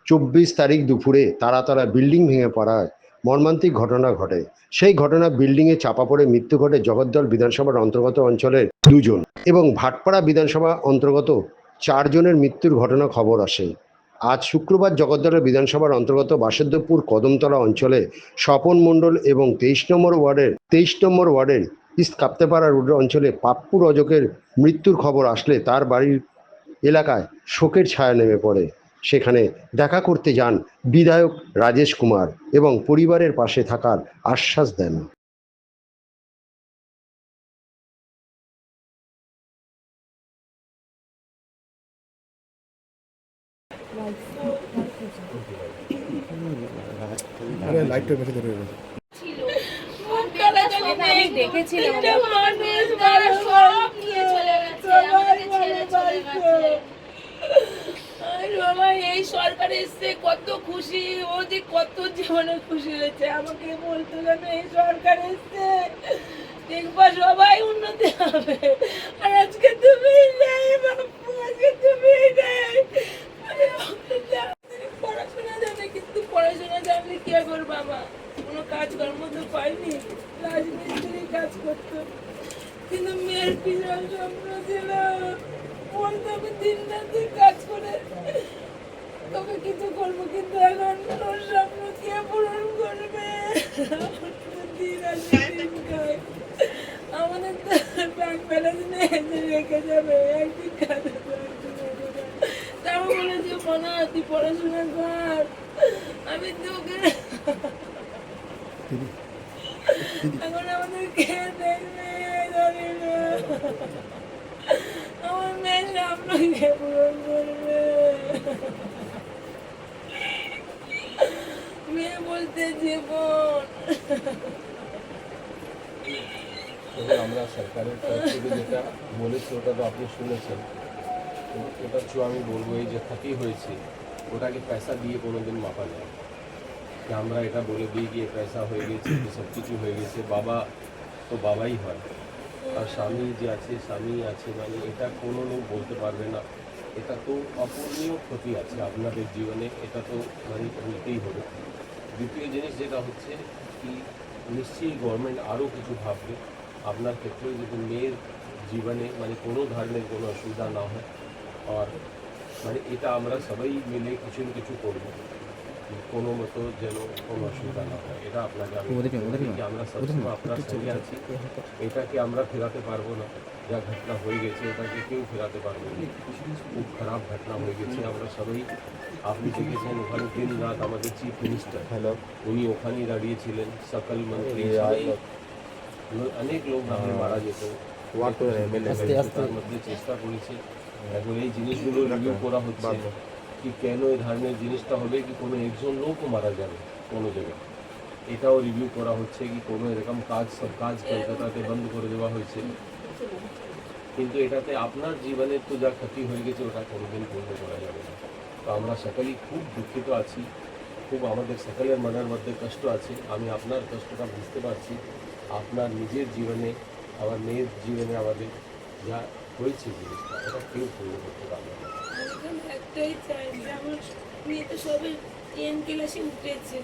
24 তারিখ দুপুরে তারা বিল্ডিং ভেঙে পড়ায় মর্মান্তিক ঘটনা ঘটে। সেই ঘটনা বিল্ডিংয়ে চাপা পড়ে মৃত্যু ঘটে জগদ্দল বিধানসভার অন্তর্গত অঞ্চলের 2 জন এবং ভাটপাড়া বিধানসভা অন্তর্গত 4 জনের মৃত্যুর ঘটনা খবর আসে। আজ শুক্রবার জগদ্দলের বিধানসভার অন্তর্গত বাসুদেবপুর কদমতলা অঞ্চলে স্বপন মণ্ডল এবং 23 নম্বর ওয়ার্ডের ইস্ট কাপ্তেপাড়া রোড অঞ্চলে পাপ্পু রজকের মৃত্যুর খবর আসলে তার বাড়ির এলাকায় শোকের ছায়া নেমে পড়ে। সেখানে দেখা করতে যান বিধায়ক রাজেশ কুমার এবং পরিবারের পাশে থাকার আশ্বাস দেন। এই সরকার এসছে কত খুশি, ও যে কত জীবনে খুশি হয়েছে আমাকে বলতো যেন এই সরকার এসছে দেখবা সবাই উন্নতি হবে। আর আজকে তুমি নেই বাপু, আজকে তুমি নেই। পড়াশোনা জানে কিন্তু পড়াশোনা জানলে কি করবো, বাবা কোনো কাজ কর্ম তো পাইনি, রাজমিস্ত্রি কাজ করতো কিন্তু মেয়ের পিছনে স্বপ্ন ছিল, বলতো আমি দিন রাতে কাজ করে তবে কিছু করবো, কিন্তু এখন ওর স্বপ্ন কে পূরণ করবে? আমাদের তো ব্যাংক ব্যালেন্স নেই রেখে যাবে, একদিন কাজে তাও বলেছে মনে হয় তুই পড়াশোনা কর, আমি তোকে এখন আমাদের কে দেখবে? আমার মেয়ের স্বপ্ন কে পূরণ করবে? মেয়ে বলতে জীবন। আমরা সরকারের তরফ থেকে যেটা বলেছি ওটা তো আপনি শুনেছেন, ওটা তো আমি বলবো এই যে ক্ষতি হয়েছে ওটাকে পয়সা দিয়ে কোনোদিন মাপা যায় যে আমরা এটা বলে দিই যে পয়সা হয়ে গেছে, সব কিছু হয়ে গেছে। বাবা তো বাবাই হয়, আর স্বামী যে আছে স্বামী আছে, মানে এটা কোনো লোক বলতে পারবে না। এটা তো অপূরণীয় ক্ষতি আছে আপনাদের জীবনে, এটা তো মানে বলতেই হবে। দ্বিতীয় জিনিস যেটা হচ্ছে কি, নিশ্চয়ই গভর্নমেন্ট আরও কিছু ভাববে আপনার ক্ষেত্রে, যদি মেয়ের জীবনে মানে কোনো ধরনের কোনো অসুবিধা না হয়। আর মানে এটা আমরা সবাই মিলে কিছু না কিছু করবো, কোনো মতো যেন কোনো অসুবিধা না হয়। এটা আপনাকে আমরা সবসময় আপনার সঙ্গে আছি, এটাকে আমরা ফেরাতে পারবো না। যা ঘটনা হয়ে গেছে ওটাকে কেউ ফেরাতে পারবে না, খুব খারাপ ঘটনা হয়ে গেছে। আমরা সবাই, আপনি দেখেছেন ওখানে দিন রাত আমাদের চিফ মিনিস্টার উনি ওখানেই দাঁড়িয়েছিলেন, সকল মন্ত্রী অনেক লোক নামে মারা যেত, তার মধ্যে চেষ্টা করেছে। এখন এই জিনিসগুলো রিভিউ করা হচ্ছে কি কেন এই ধরনের জিনিসটা হবে, কি কোনো একজন লোকও মারা যাবে কোনো জায়গায়, এটাও রিভিউ করা হচ্ছে। কি কোনো এরকম সব কাজ কলকাতাতে বন্ধ করে দেওয়া হয়েছে, কিন্তু এটাতে আপনার জীবনের তো যা ক্ষতি হয়ে গেছে ওটা কোনোদিন পূর্ণ করা যাবে না। তো আমরা সকলেই খুব দুঃখিত আছি, খুব আমাদের সকলের মনের মধ্যে কষ্ট আছে। আমি আপনার কষ্টটা বুঝতে পারছি। আপনার নিজের জীবনে, আমার মেয়ের জীবনে আমাদের যা হয়েছে জিনিসটা এটা কেউ পূর্ণ করতে পারবে না। একটাই চাই যে আমার মেয়ে তো সবে 10 ক্লাসে উঠেছে,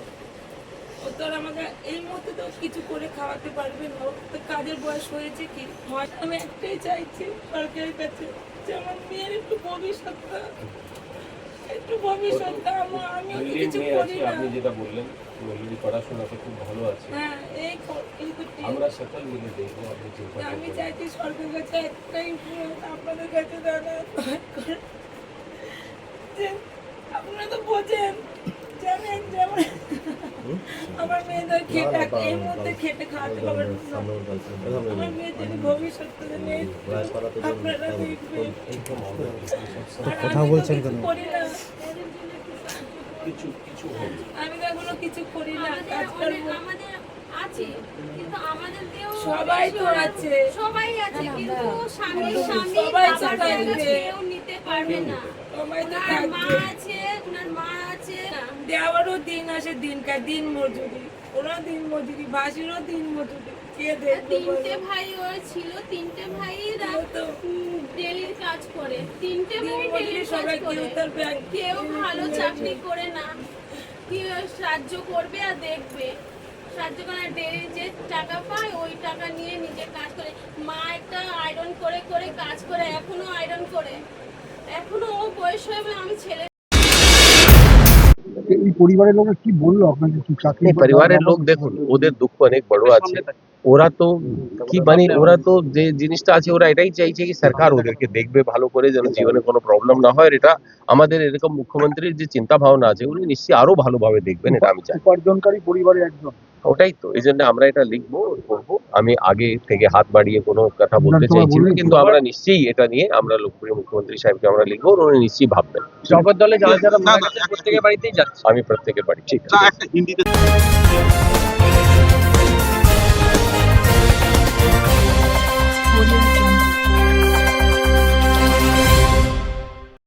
ও তো আর আমাকে এই মুহূর্তে তো কিছু করে খাওয়াতে পারবে না, ওর তো কাজের বয়স হয়েছে কি। আমি একটাই চাইছি সরকারের কাছে যে আমার মেয়ের একটু ভবিষ্যৎটা আমি কিছু করি না। আপনি যেটা বললেন মেয়ের পড়াশোনাতে খুব ভালো আছে, হ্যাঁ এই আমরা সকল মিলে দেখবো। আপনি চিন্তা করবেন, আমি চাইছি সরকারের কাছে একটাই, আপনাদের কাছে দাদা যে আপনারা তো বোঝেন, জানেন যেমন আমার মেয়েদের খেটে এই মুহূর্তে খেটে খাওয়াতে পারবেন না, আমার মেয়েদের ভবিষ্যৎটা নেই, আপনারা দেখবেন। কথা বলছেন কেন? করি না, কিছু কিছু হবে, আমি তো এখনো কিছু করি না, কাজ করবো। আছে কিন্তু আমাদেরকেও সবাই তো আছে, সবাই আছে কিন্তু স্বামী সবাই তো বাবার জায়গা থাকবে, কেউ নিতে পারবে না। সবাই তো ওনার মা থাকবে, আছে, ওনার মা আছে, দেওয়ারও দিন আসে, দিনকার দিন মজুরি ওরা দিন মজুরি, ভাসিরও দিন মজুরি, কে দেখবে তিনটে বলো? ভাই ওর ছিল, তিনটে ভাইরা ও তো ডেলির কাজ করে, তিনটে দিন ভাই মজুরি ডেলির কাজ সবাই, করে। কেউ তার ব্যাংক কেউ ভালো চাকরি করে না, কেউ সাহায্য করবে আর দেখবে, সাহায্য করে ডেলি যে টাকা পায় ওই টাকা নিয়ে নিজে কাজ করে। মা একটা আয়রন করে করে কাজ করে, এখনো আয়রন করে, এখনো ও বয়স হয়ে গেলে আমি ছেলে এই পরিবারের লোকের কি বললো আপনাকে, কি চাকরি এই পরিবারের লোক দেখুন, ওদের দুঃখ অনেক বড় আছে। ওরা তো কি মানে, ওরা তো যে জিনিসটা আছে ওরা এটাই চাইছে কি সরকার ওদেরকে দেখবে ভালো করে, যেন জীবনে কোনো প্রবলেম না হয়। আর এটা আমাদের এরকম মুখ্যমন্ত্রীর যে চিন্তা ভাবনা আছে, উনি নিশ্চয়ই আরো ভালোভাবে দেখবেন, এটা আমি চাই। উপার্জনকারী পরিবারের একজন। ওটাই তো, এই জন্য আমরা এটা লিখবো, করবো। আমি আগে থেকে হাত বাড়িয়ে কোনো কথা বলতে চাইছি না, কিন্তু আমরা নিশ্চয়ই এটা নিয়ে আমরা লোকপ্রিয় মুখ্যমন্ত্রী সাহেবকে আমরা লিখবো, উনি নিশ্চয়ই ভাববেন। জগদ্দলে যারা যারা মারা গেছে প্রত্যেকের বাড়িতেই যাচ্ছে। আমি প্রত্যেকের বাড়ি ঠিক আছে।